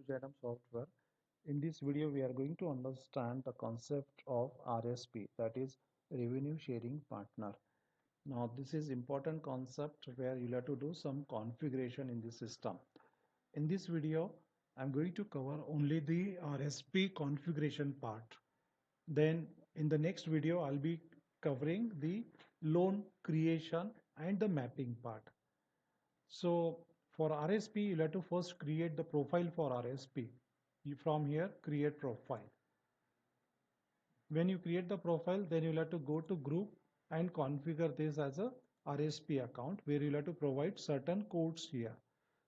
to Jainam Software. In this video, we are going to understand the concept of RSP, that is Revenue Sharing Partner. Now, this is important concept where you'll have to do some configuration in the system. In this video, I'm going to cover only the RSP configuration part. Then in the next video, I'll be covering the loan creation and the mapping part. So for RSP, you'll have to first create the profile for RSP. From here, create profile. When you create the profile, then you'll have to go to group and configure this as a RSP account where you'll have to provide certain codes here.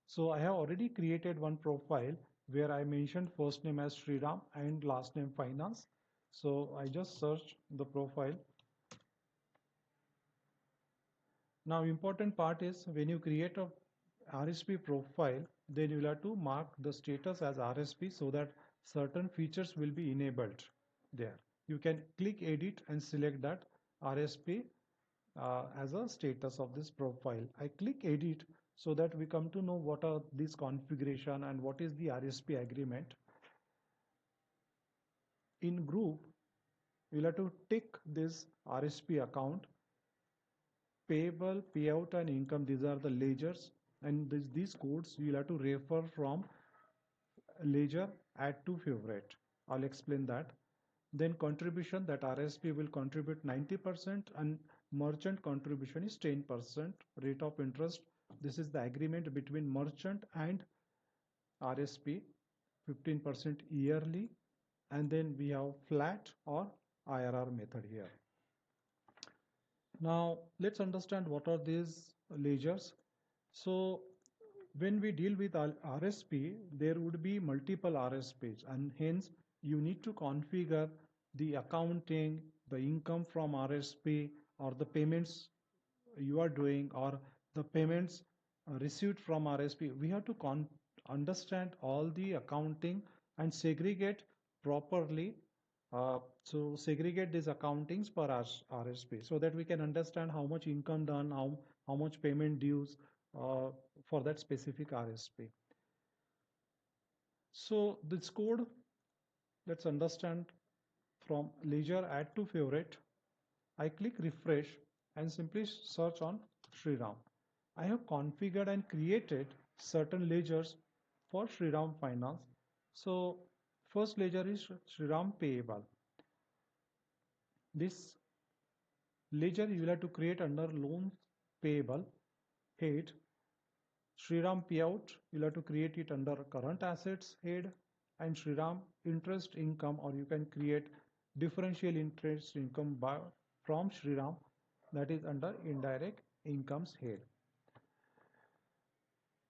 So I have already created one profile where I mentioned first name as Sriram and last name Finance. So I just search the profile. Now important part is when you create a RSP profile, then you will have to mark the status as RSP so that certain features will be enabled there. You can click edit and select that RSP as a status of this profile. I click edit so that we come to know what are these configuration and what is the RSP agreement. In group, you'll have to tick this RSP account. Payable, payout and income, these are the ledgers, and these codes you'll have to refer from ledger add to favorite. I'll explain that. Then contribution, that RSP will contribute 90% and merchant contribution is 10%. Rate of interest, this is the agreement between merchant and RSP, 15% yearly. And then we have flat or IRR method here. Now let's understand what are these ledgers. So when we deal with RSP, there would be multiple RSPs, and hence you need to configure the accounting, the income from RSP, or the payments you are doing, or the payments received from RSP. We have to understand all the accounting and segregate properly. So segregate these accountings per RSP so that we can understand how much income done, how much payment dues for that specific RSP. So this code, let's understand from ledger add to favorite. I click refresh and simply search on Sriram. I have configured and created certain ledgers for Sriram Finance. So first ledger is Sriram Payable. This ledger you will have to create under loans payable head. Sriram Payout, you'll have to create it under current assets head, and Sriram interest income, or you can create differential interest income from Sriram, that is under indirect incomes head.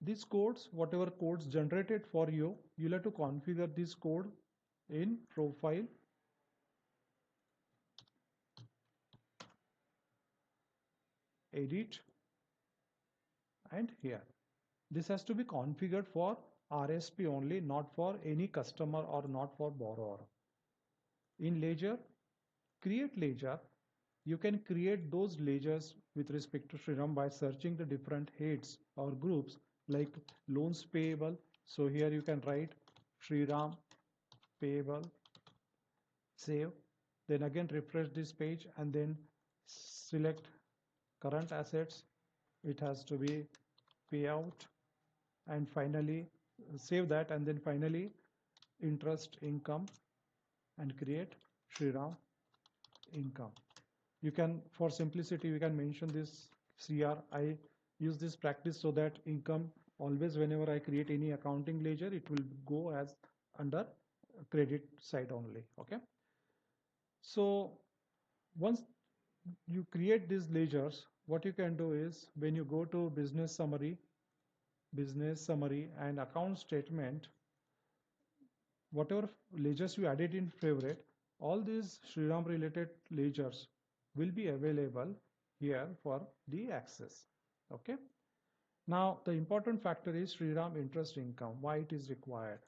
These codes, whatever codes generated for you, you'll have to configure this code in profile, edit, and here. This has to be configured for RSP only, not for any customer or not for borrower. In ledger, create ledger. You can create those ledgers with respect to Sriram by searching the different heads or groups like loans payable. So here you can write Sriram Payable, save, then again refresh this page and then select current assets. It has to be payout, and finally save that, and then finally interest income and create Sriram income. You can, for simplicity, we can mention this CR. I use this practice so that income always, whenever I create any accounting ledger, it will go as under credit side only. Okay. So once you create these ledgers, what you can do is when you go to business summary and account statement, whatever ledgers you added in favorite, all these Sriram related ledgers will be available here for the access. Okay. Now the important factor is Sriram interest income, why it is required.